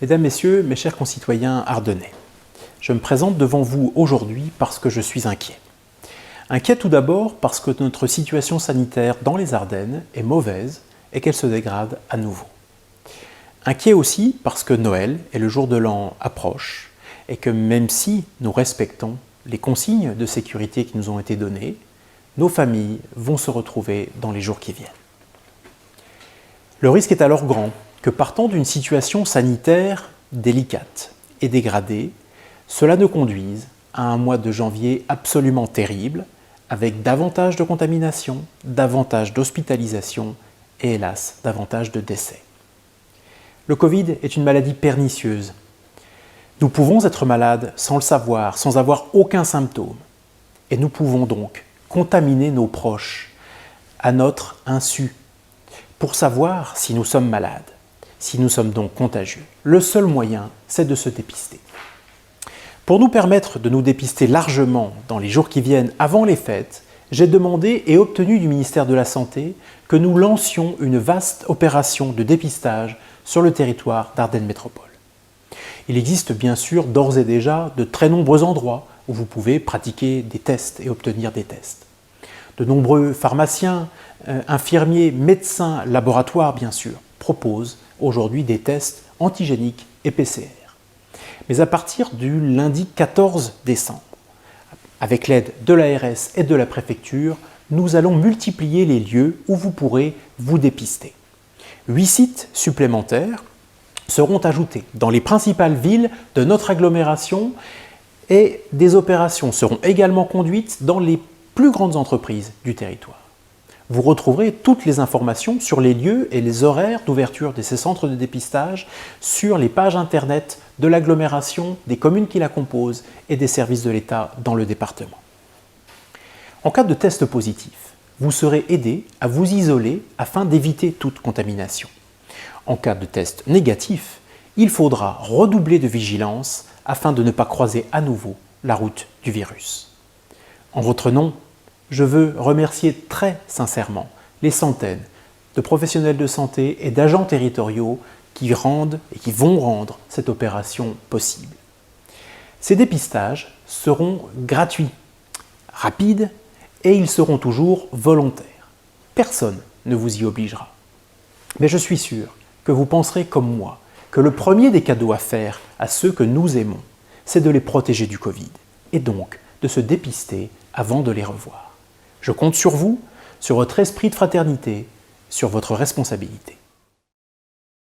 Mesdames, Messieurs, mes chers concitoyens ardennais, je me présente devant vous aujourd'hui parce que je suis inquiet. Inquiet tout d'abord parce que notre situation sanitaire dans les Ardennes est mauvaise et qu'elle se dégrade à nouveau. Inquiet aussi parce que Noël et le jour de l'an approchent et que même si nous respectons les consignes de sécurité qui nous ont été données, nos familles vont se retrouver dans les jours qui viennent. Le risque est alors grand que partant d'une situation sanitaire délicate et dégradée, cela nous conduise à un mois de janvier absolument terrible, avec davantage de contamination, davantage d'hospitalisation et hélas, davantage de décès. Le Covid est une maladie pernicieuse. Nous pouvons être malades sans le savoir, sans avoir aucun symptôme. Et nous pouvons donc contaminer nos proches à notre insu pour savoir si nous sommes malades, si nous sommes donc contagieux. Le seul moyen, c'est de se dépister. Pour nous permettre de nous dépister largement dans les jours qui viennent avant les fêtes, j'ai demandé et obtenu du ministère de la Santé que nous lancions une vaste opération de dépistage sur le territoire d'Ardennes Métropole. Il existe bien sûr d'ores et déjà de très nombreux endroits où vous pouvez pratiquer des tests et obtenir des tests. De nombreux pharmaciens, infirmiers, médecins, laboratoires bien sûr, proposent aujourd'hui des tests antigéniques et PCR. Mais à partir du lundi 14 décembre, avec l'aide de l'ARS et de la préfecture, nous allons multiplier les lieux où vous pourrez vous dépister. 8 sites supplémentaires seront ajoutés dans les principales villes de notre agglomération et des opérations seront également conduites dans les plus grandes entreprises du territoire. Vous retrouverez toutes les informations sur les lieux et les horaires d'ouverture de ces centres de dépistage sur les pages internet de l'agglomération, des communes qui la composent et des services de l'État dans le département. En cas de test positif, vous serez aidé à vous isoler afin d'éviter toute contamination. En cas de test négatif, il faudra redoubler de vigilance afin de ne pas croiser à nouveau la route du virus. En votre nom, je veux remercier très sincèrement les centaines de professionnels de santé et d'agents territoriaux qui rendent et qui vont rendre cette opération possible. Ces dépistages seront gratuits, rapides et ils seront toujours volontaires. Personne ne vous y obligera. Mais je suis sûr que vous penserez comme moi que le premier des cadeaux à faire à ceux que nous aimons, c'est de les protéger du Covid et donc de se dépister avant de les revoir. Je compte sur vous, sur votre esprit de fraternité, sur votre responsabilité.